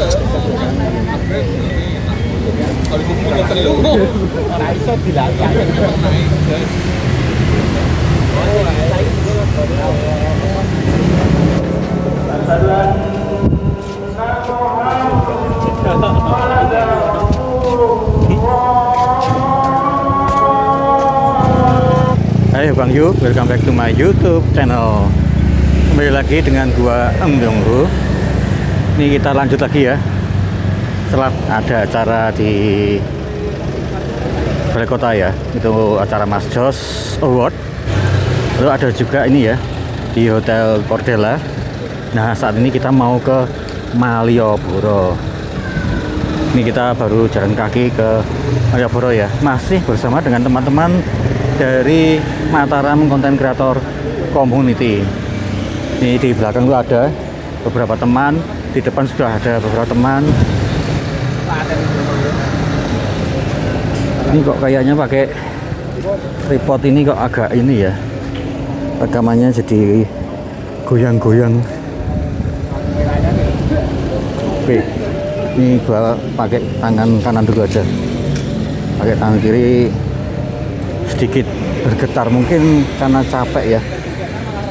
Hai Bang Yu, welcome back to my YouTube channel. Kembali lagi dengan gua Eng Yongho. Ini kita lanjut lagi ya. Setelah ada acara di Balai Kota ya, itu acara Mas Jos Award. Lalu ada juga ini ya di Hotel Cordella. Nah saat ini kita mau ke Malioboro. Ini kita baru jalan kaki ke Malioboro ya. Masih bersama dengan teman-teman dari Mataram Content Creator Community. Ini di belakang itu ada beberapa teman, di depan sudah ada beberapa teman. Ini kok kayaknya pakai tripod ini kok agak ini ya, rekamannya jadi goyang-goyang. Oke, ini gua pakai tangan kanan dulu aja, pakai tangan kiri sedikit bergetar mungkin karena capek ya.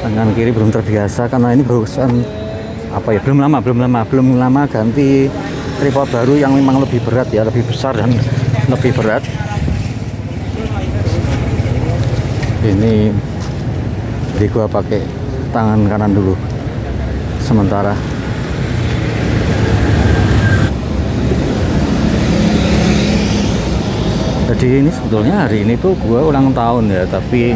Tangan kiri belum terbiasa karena ini barusan apa ya, belum lama ganti tripod baru yang memang lebih berat ya, lebih besar dan lebih berat. Ini jadi gua pakai tangan kanan dulu sementara. Jadi ini sebetulnya hari ini tuh gue ulang tahun ya, tapi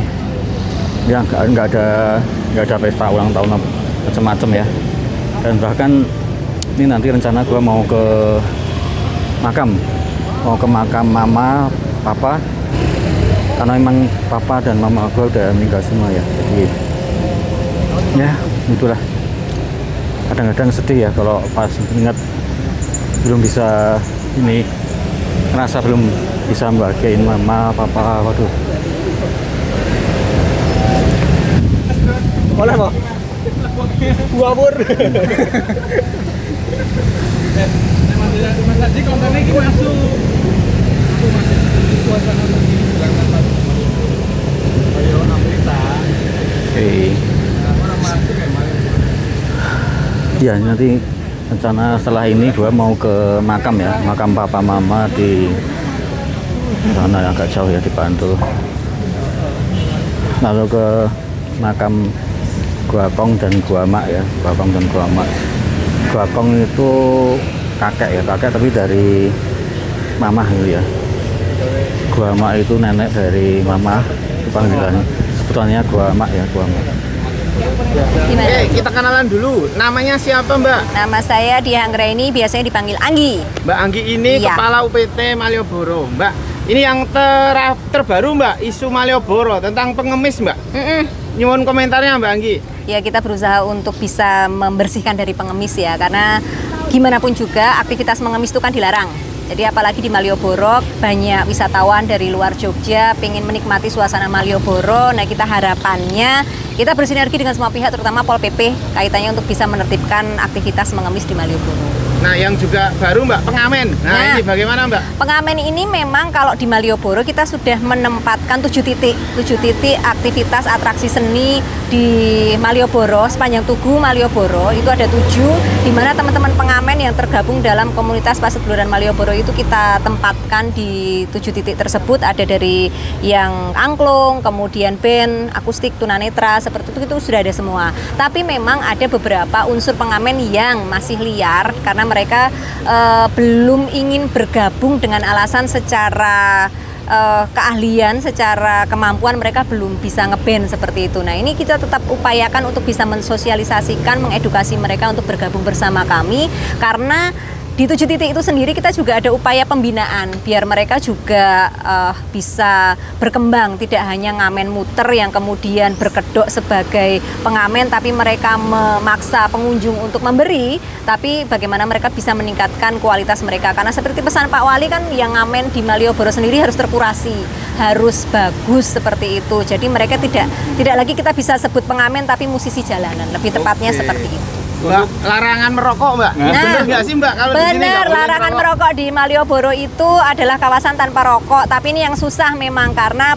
ya nggak ada pesta ulang tahun macam-macam ya. Dan bahkan ini nanti rencana gue mau ke makam mama papa, karena memang papa dan mama gue udah meninggal semua ya. Jadi ya itulah, kadang-kadang sedih ya kalau pas ingat belum bisa ini, ngerasa belum bisa membahagiain mama, papa. Waduh. Boleh kok? Gua bur. Mas Haji kontennya ini masuk. Aku masih suasana ayo Amerika. Ya nanti rencana setelah ini gua mau ke makam ya, makam papa mama di sana agak jauh ya, di Bantul. Lalu ke makam Gua Kong dan Gua Mak ya, Gua Kong dan Gua Mak. Gua Kong itu kakek ya, kakek tapi dari mamah gitu ya. Gua Mak itu nenek dari mamah, itu panggilannya. Sebetulnya Gua Mak ya, Gua Mak. Kita kenalan dulu. Namanya siapa, Mbak? Nama saya Diah Anggraini, biasanya dipanggil Anggi. Mbak Anggi ini Iya. Kepala UPT Malioboro. Mbak, ini yang terbaru Mbak, isu Malioboro tentang pengemis Mbak. Nyuwun komentarnya Mbak Anggi. Ya, kita berusaha untuk bisa membersihkan dari pengemis ya, karena gimana pun juga aktivitas mengemis itu kan dilarang. Jadi apalagi di Malioboro banyak wisatawan dari luar Jogja pengen menikmati suasana Malioboro. Nah, kita harapannya kita bersinergi dengan semua pihak, terutama Pol PP kaitannya untuk bisa menertibkan aktivitas mengemis di Malioboro. Nah, yang juga baru Mbak, pengamen. Nah, ini bagaimana Mbak? Pengamen ini memang kalau di Malioboro kita sudah menempatkan 7 titik aktivitas atraksi seni di Malioboro, sepanjang Tugu Malioboro itu ada 7, di mana teman-teman pengamen yang tergabung dalam komunitas Paseduluran Malioboro itu kita tempatkan di 7 titik tersebut. Ada dari yang angklung, kemudian band, akustik, tunanetra, seperti itu sudah ada semua. Tapi memang ada beberapa unsur pengamen yang masih liar karena mereka belum ingin bergabung dengan alasan secara keahlian, secara kemampuan mereka belum bisa ngeband seperti itu. Nah, ini kita tetap upayakan untuk bisa mensosialisasikan, mengedukasi mereka untuk bergabung bersama kami, karena di 7 titik itu sendiri kita juga ada upaya pembinaan biar mereka juga bisa berkembang, tidak hanya ngamen muter yang kemudian berkedok sebagai pengamen tapi mereka memaksa pengunjung untuk memberi, tapi bagaimana mereka bisa meningkatkan kualitas mereka, karena seperti pesan Pak Wali kan, yang ngamen di Malioboro sendiri harus terkurasi, harus bagus seperti itu. Jadi mereka tidak lagi kita bisa sebut pengamen tapi musisi jalanan, lebih tepatnya seperti itu. Mbak, larangan merokok, Mbak. Bener nggak sih, Mbak? Kalau di sini nggak Benar, boleh larangan merokok di Malioboro itu adalah kawasan tanpa rokok. Tapi ini yang susah memang karena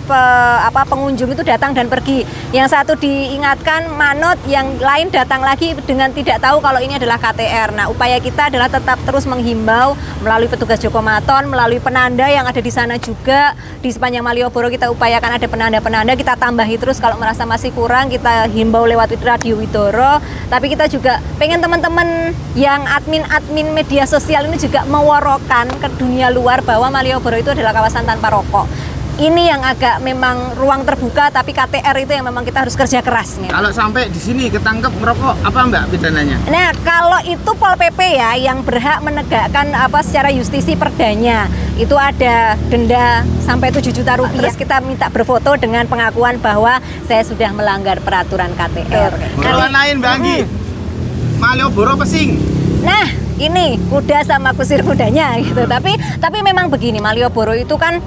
pengunjung itu datang dan pergi. Yang satu diingatkan manut, yang lain datang lagi dengan tidak tahu kalau ini adalah KTR. Nah, upaya kita adalah tetap terus menghimbau melalui petugas Jokomaton, melalui penanda yang ada di sana juga. Di sepanjang Malioboro kita upayakan ada penanda-penanda, kita tambahi terus kalau merasa masih kurang, kita himbau lewat Radio Widoro. Tapi kita juga pengen teman-teman yang admin media sosial ini juga meworokan ke dunia luar bahwa Malioboro itu adalah kawasan tanpa rokok. Ini yang agak memang ruang terbuka, tapi KTR itu yang memang kita harus kerja keras nih. Kalau sampai di sini ketangkep merokok, apa Mbak pidananya? Nah, kalau itu Pol PP ya yang berhak menegakkan secara justisi perdanya. Itu ada denda sampai 7 juta rupiah. Terus kita minta berfoto dengan pengakuan bahwa saya sudah melanggar peraturan KTR. Buruan lain Mbak Anggi. Malioboro pesing. Nah, ini kuda sama kusir kudanya gitu. Tapi memang begini, Malioboro itu kan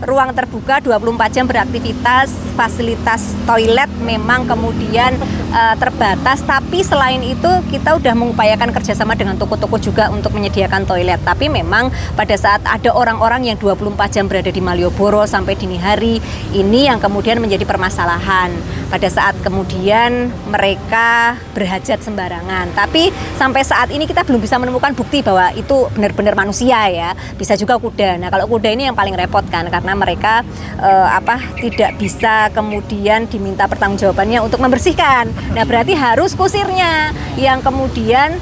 ruang terbuka 24 jam beraktivitas, fasilitas toilet memang kemudian terbatas, tapi selain itu kita udah mengupayakan kerjasama dengan toko-toko juga untuk menyediakan toilet. Tapi memang pada saat ada orang-orang yang 24 jam berada di Malioboro sampai dini hari, ini yang kemudian menjadi permasalahan pada saat kemudian mereka berhajat sembarangan. Tapi sampai saat ini kita belum bisa menemukan bukti bahwa itu benar-benar manusia ya, bisa juga kuda. Nah, kalau kuda ini yang paling repot kan, karena mereka tidak bisa kemudian diminta pertanggungjawabannya untuk membersihkan. Nah, berarti harus kusirnya yang kemudian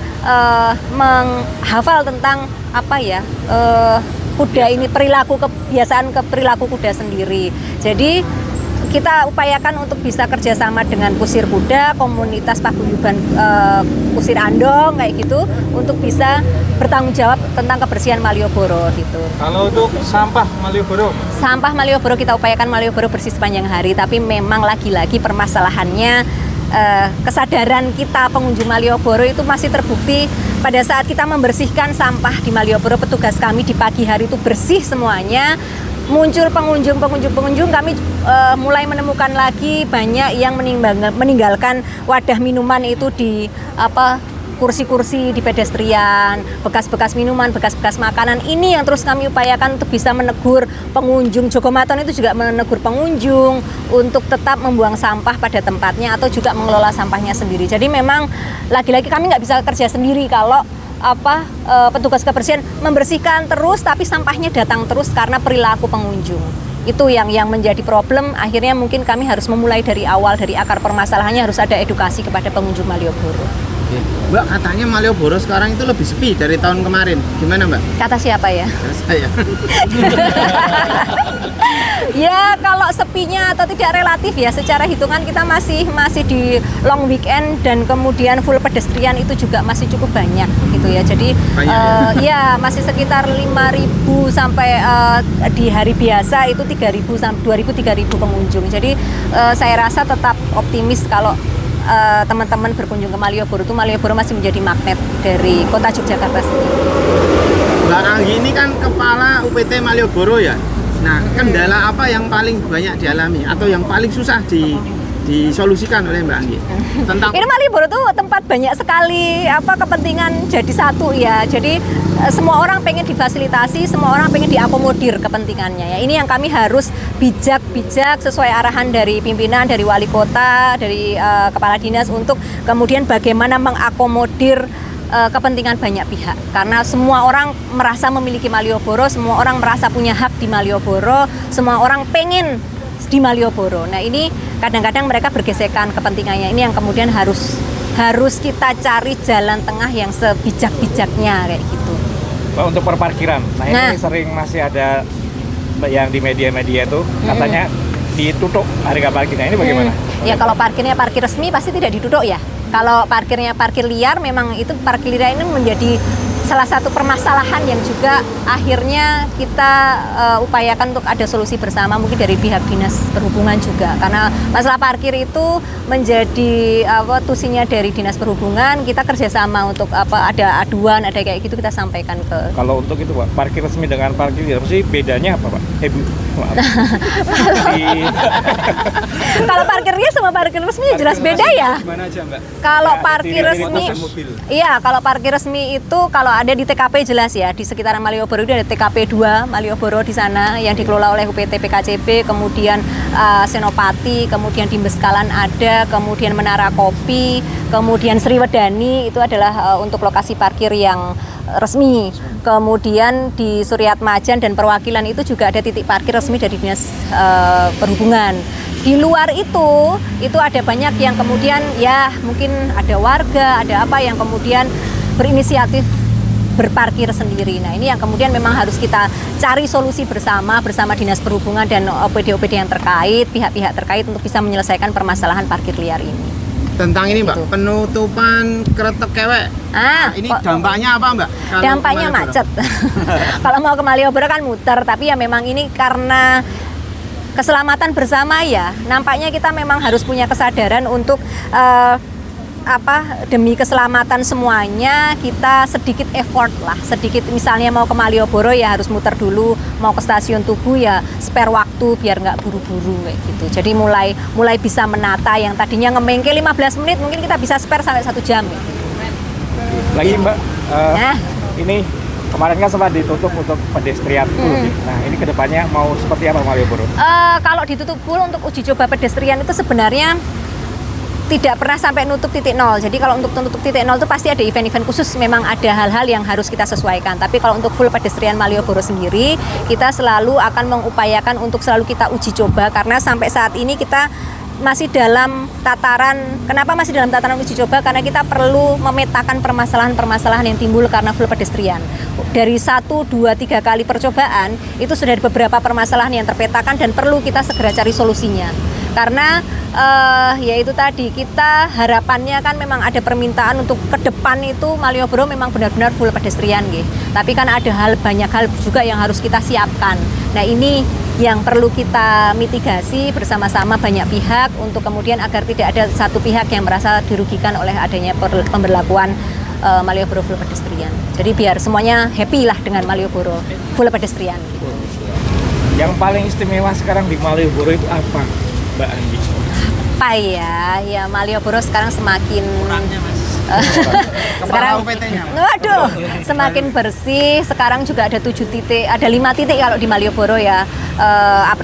menghafal tentang kuda ini, kebiasaan perilaku kuda sendiri. Jadi kita upayakan untuk bisa kerjasama dengan kusir kuda, komunitas paguyuban kusir andong kayak gitu, untuk bisa bertanggung jawab tentang kebersihan Malioboro gitu. Kalau untuk sampah Malioboro? Sampah Malioboro kita upayakan Malioboro bersih sepanjang hari, tapi memang lagi-lagi permasalahannya kesadaran kita pengunjung Malioboro itu masih terbukti pada saat kita membersihkan sampah di Malioboro. Petugas kami di pagi hari itu bersih semuanya. Muncul pengunjung kami mulai menemukan lagi banyak yang meninggalkan wadah minuman itu di kursi-kursi di pedestrian, bekas-bekas minuman, bekas-bekas makanan. Ini yang terus kami upayakan untuk bisa menegur pengunjung. Jogomaton itu juga menegur pengunjung untuk tetap membuang sampah pada tempatnya atau juga mengelola sampahnya sendiri. Jadi memang lagi-lagi kami nggak bisa kerja sendiri kalau petugas kebersihan membersihkan terus tapi sampahnya datang terus karena perilaku pengunjung. Itu yang menjadi problem. Akhirnya mungkin kami harus memulai dari awal, dari akar permasalahannya harus ada edukasi kepada pengunjung Malioboro. Mbak, katanya Malioboro sekarang itu lebih sepi dari tahun kemarin. Gimana Mbak? Kata siapa ya? Saya. Ya, kalau sepinya atau tidak relatif ya, secara hitungan kita masih di long weekend dan kemudian full pedestrian itu juga masih cukup banyak gitu ya. Jadi ya masih sekitar 5.000 sampai di hari biasa itu 3.000 sampai 2.000 3.000 pengunjung. Jadi saya rasa tetap optimis kalau teman-teman berkunjung ke Malioboro itu Malioboro masih menjadi magnet dari kota Yogyakarta sendiri. Mbak Anggi ini kan kepala UPT Malioboro ya. Nah, kendala apa yang paling banyak dialami atau yang paling susah disolusikan oleh Mbak Anggi? Tentang ini Malioboro tuh tempat banyak sekali kepentingan jadi satu ya. Jadi semua orang pengen difasilitasi, semua orang pengen diakomodir kepentingannya ya. Ini yang kami harus bijak sesuai arahan dari pimpinan, dari wali kota, dari kepala dinas untuk kemudian bagaimana mengakomodir kepentingan banyak pihak, karena semua orang merasa memiliki Malioboro, semua orang merasa punya hak di Malioboro, semua orang pengen di Malioboro. Nah, ini kadang-kadang mereka bergesekan kepentingannya. Ini yang kemudian harus kita cari jalan tengah yang sebijak-bijaknya kayak gitu. Pak, untuk perparkiran, ini sering masih ada yang di media-media itu katanya ditutup harga parkirnya, ini bagaimana? Ya, kalau parkirnya parkir resmi pasti tidak ditutup ya. Kalau parkirnya parkir liar, memang itu parkir liar ini menjadi salah satu permasalahan yang juga akhirnya kita upayakan untuk ada solusi bersama mungkin dari pihak dinas perhubungan juga, karena masalah parkir itu menjadi tusinya dari dinas perhubungan. Kita kerjasama untuk ada aduan, ada kayak gitu kita sampaikan ke. Kalau untuk itu Pak, parkir resmi dengan parkir apa sih bedanya apa Pak? Bu, maaf. Kalau parkirnya sama parkir resmi jelas beda ya. Gimana aja Mbak? Kalau Ya, parkir di resmi, mobil. iya kalau parkir resmi itu kalau ada di TKP jelas ya, di sekitaran Malioboro itu ada TKP 2 Malioboro di sana yang dikelola oleh UPT PKCB, kemudian Senopati, kemudian di Bengkalan ada, kemudian Menara Kopi, kemudian Sriwedani itu adalah untuk lokasi parkir yang resmi. Kemudian di Suryatmajan dan perwakilan itu juga ada titik parkir resmi dari dinas perhubungan. Di luar itu ada banyak yang kemudian ya mungkin ada warga, ada apa yang kemudian berinisiatif berparkir sendiri. Nah ini yang kemudian memang harus kita cari solusi bersama dinas perhubungan dan OPD-OPD yang terkait, pihak-pihak terkait untuk bisa menyelesaikan permasalahan parkir liar ini. Tentang ini Mbak, Gitu. penutupan Kretek Kewek. Ini dampaknya apa Mbak? Kalau Dampaknya ke Malioboro? macet. Kalau mau ke Malioboro kan muter, tapi ya memang ini karena keselamatan bersama ya, nampaknya kita memang harus punya kesadaran untuk demi keselamatan semuanya kita sedikit effort lah, sedikit misalnya mau ke Malioboro ya harus muter dulu, mau ke stasiun Tugu ya spare waktu biar nggak buru-buru kayak gitu. Jadi mulai bisa menata yang tadinya ngemengke 15 menit mungkin kita bisa spare sampai 1 jam. Lagi Mbak, Nah. ini kemarin kan sempat ditutup untuk pedestrian. Nah ini kedepannya mau seperti apa Malioboro? Kalau ditutup full untuk uji coba pedestrian itu sebenarnya tidak pernah sampai nutup titik nol. Jadi kalau untuk tutup titik nol itu pasti ada event-event khusus, memang ada hal-hal yang harus kita sesuaikan. Tapi kalau untuk full pedestrian Malioboro sendiri, kita selalu akan mengupayakan untuk selalu kita uji coba, karena sampai saat ini kita masih dalam tataran, kenapa masih dalam tataran uji coba? Karena kita perlu memetakan permasalahan-permasalahan yang timbul karena full pedestrian. Dari 1, 2, 3 kali percobaan, itu sudah ada beberapa permasalahan yang terpetakan dan perlu kita segera cari solusinya. Karena ya itu tadi, kita harapannya kan memang ada permintaan untuk ke depan itu Malioboro memang benar-benar full pedestrian gitu. Tapi kan ada banyak hal juga yang harus kita siapkan. Nah ini yang perlu kita mitigasi bersama-sama banyak pihak untuk kemudian agar tidak ada satu pihak yang merasa dirugikan oleh adanya pemberlakuan Malioboro full pedestrian. Jadi biar semuanya happy lah dengan Malioboro full pedestrian. Yang paling istimewa sekarang di Malioboro itu apa Mbak Andi? Apa ya Malioboro sekarang semakin Kepala UPT-nya. Waduh, semakin bersih. Sekarang juga ada 7 titik, ada 5 titik kalau di Malioboro ya,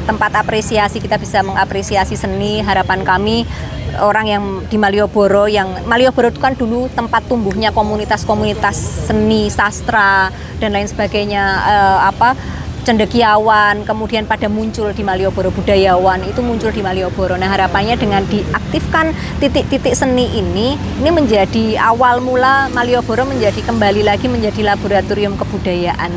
tempat apresiasi, kita bisa mengapresiasi seni. Harapan kami orang yang di Malioboro itu kan dulu tempat tumbuhnya komunitas-komunitas seni, sastra dan lain sebagainya, cendekiawan, kemudian pada muncul di Malioboro, budayawan itu muncul di Malioboro. Nah harapannya dengan diaktifkan titik-titik seni ini menjadi awal mula Malioboro kembali lagi menjadi laboratorium kebudayaan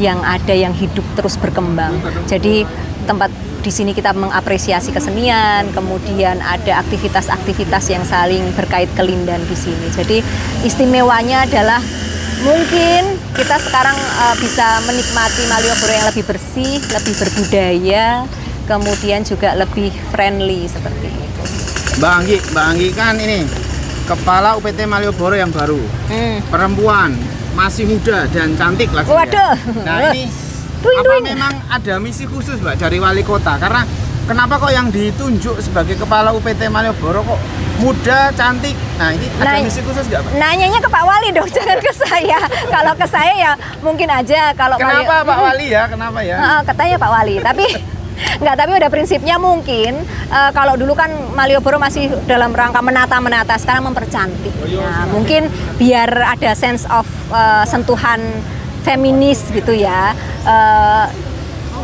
yang ada, yang hidup terus berkembang. Jadi tempat di sini kita mengapresiasi kesenian, kemudian ada aktivitas-aktivitas yang saling berkait kelindan di sini. Jadi istimewanya adalah mungkin kita sekarang bisa menikmati Malioboro yang lebih bersih, lebih berbudaya, kemudian juga lebih friendly seperti itu. Mbak Anggi kan ini kepala UPT Malioboro yang baru, perempuan, masih muda dan cantik lagi. Waduh. Ya. Nah ini memang ada misi khusus Mbak dari wali kota? Karena kenapa kok yang ditunjuk sebagai kepala UPT Malioboro kok muda, cantik? Nah ini ada misi khusus nggak Pak? Nanyanya ke Pak Wali dong, jangan ke saya. Kalau ke saya ya mungkin aja. Kalau Kenapa Pak Wali ya? Kenapa ya? Katanya Pak Wali, tapi tapi udah prinsipnya mungkin kalau dulu kan Malioboro masih dalam rangka menata, sekarang mempercantik. Nah, mungkin biar ada sense of sentuhan feminis gitu ya.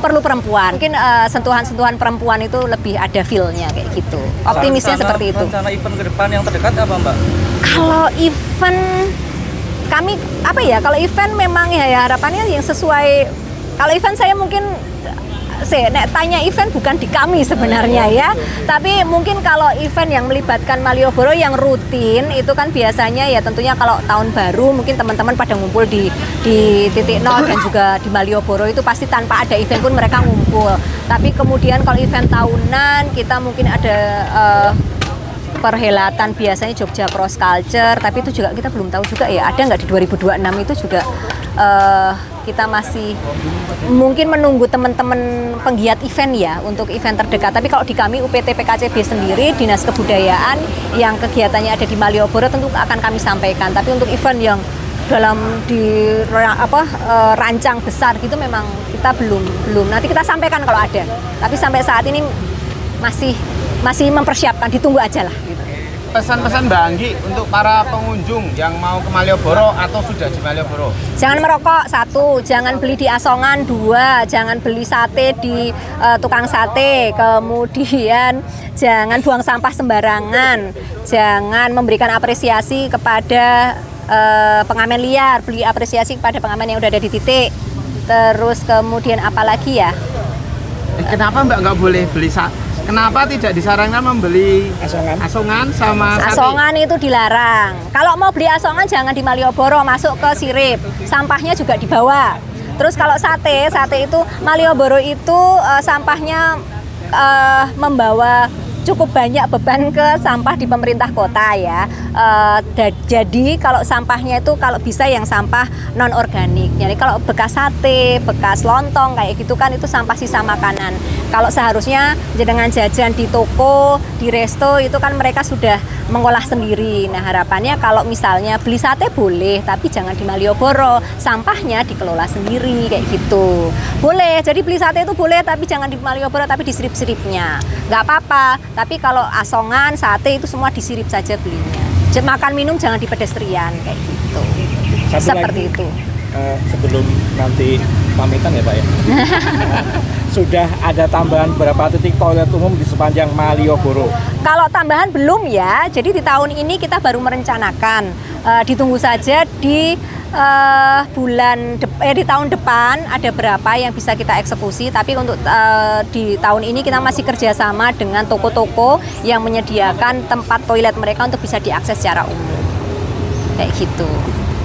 Perlu perempuan, mungkin sentuhan-sentuhan perempuan itu lebih ada feel-nya kayak gitu. Optimisnya seperti itu. Rencana event ke depan yang terdekat apa Mbak? Kalau event kami kalau event memang ya harapannya yang sesuai. Kalau event saya mungkin nek tanya event bukan di kami sebenarnya ya. Tapi mungkin kalau event yang melibatkan Malioboro yang rutin itu kan biasanya ya tentunya kalau tahun baru mungkin teman-teman pada ngumpul di titik nol dan juga di Malioboro itu pasti tanpa ada event pun mereka ngumpul. Tapi kemudian kalau event tahunan kita mungkin ada perhelatan biasanya Jogja Cross Culture, tapi itu juga kita belum tahu juga ya ada nggak di 2026 itu juga kita masih mungkin menunggu teman-teman penggiat event ya untuk event terdekat. Tapi kalau di kami UPT PKCB sendiri Dinas Kebudayaan yang kegiatannya ada di Malioboro tentu akan kami sampaikan. Tapi untuk event yang dalam rancang besar gitu memang kita belum. Nanti kita sampaikan kalau ada. Tapi sampai saat ini masih mempersiapkan, ditunggu aja lah. Pesan-pesan Mbak Anggi untuk para pengunjung yang mau ke Malioboro atau sudah di Malioboro. Jangan merokok, 1, jangan beli di Asongan, 2, jangan beli sate di tukang sate, kemudian jangan buang sampah sembarangan, jangan memberikan apresiasi kepada pengamen liar, beli apresiasi kepada pengamen yang udah ada di titik. Terus kemudian apa lagi ya? Kenapa Mbak nggak boleh beli Kenapa tidak disarankan membeli asongan sama sate? Asongan itu dilarang. Kalau mau beli asongan jangan di Malioboro, masuk ke Sirip. Sampahnya juga dibawa. Terus kalau sate itu Malioboro itu sampahnya membawa cukup banyak beban ke sampah di pemerintah kota ya. Jadi kalau sampahnya itu kalau bisa yang sampah non organik. Jadi kalau bekas sate, bekas lontong kayak gitu kan itu sampah sisa makanan. Kalau seharusnya dengan jajan di toko, di resto itu kan mereka sudah mengolah sendiri. Nah harapannya kalau misalnya beli sate boleh, tapi jangan di Malioboro. Sampahnya dikelola sendiri kayak gitu. Boleh, jadi beli sate itu boleh, tapi jangan di Malioboro, tapi di sirip-siripnya. Nggak apa-apa, tapi kalau asongan, sate itu semua disirip saja belinya. Makan minum jangan di pedestrian kayak gitu. Seperti itu. Sebelum nanti pamitan ya Pak ya. Sudah ada tambahan berapa titik toilet umum di sepanjang Malioboro? Kalau tambahan belum ya. Jadi di tahun ini kita baru merencanakan. Ditunggu saja di di tahun depan ada berapa yang bisa kita eksekusi. Tapi untuk di tahun ini kita masih kerjasama dengan toko-toko yang menyediakan tempat toilet mereka untuk bisa diakses secara umum. Kayak gitu.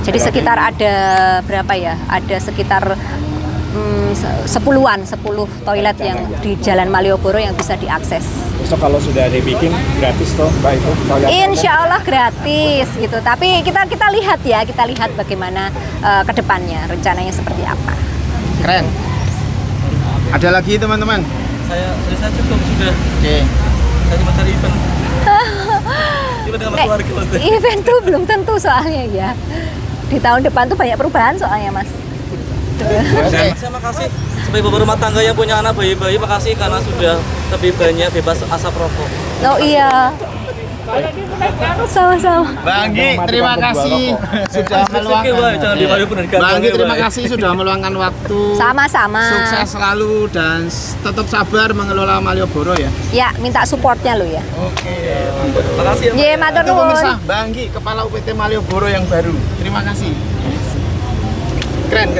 Jadi sekitar ada berapa ya? Ada sekitar 10 toilet yang di Jalan Malioboro yang bisa diakses. Besok kalau sudah dibikin gratis toh Mbak itu toilet? Insya Allah gratis gitu. Tapi kita lihat ya, kita lihat bagaimana ke depannya rencananya seperti apa. Keren. Ada lagi teman-teman? Saya cukup sudah. Oke. Saya cuma cari event. Event dengan keluarga Mas. Event tuh belum tentu soalnya ya. Di tahun depan tuh banyak perubahan soalnya Mas. Saya makasih sebagai bapak rumah tangga yang punya anak bayi-bayi, makasih karena sudah lebih banyak bebas asap rokok. Oh iya. Sama-sama. Mbak Anggi, terima kasih sudah meluangkan. Mbak Anggi, terima kasih sudah meluangkan waktu. Sama-sama. Sukses selalu dan tetap sabar mengelola Malioboro ya. Ya, minta supportnya lo ya. Oke. Makasih ya. Ye, matur Itu nuwun. pemirsa, Mbak Anggi, Kepala UPT Malioboro yang baru. Terima kasih. Keren.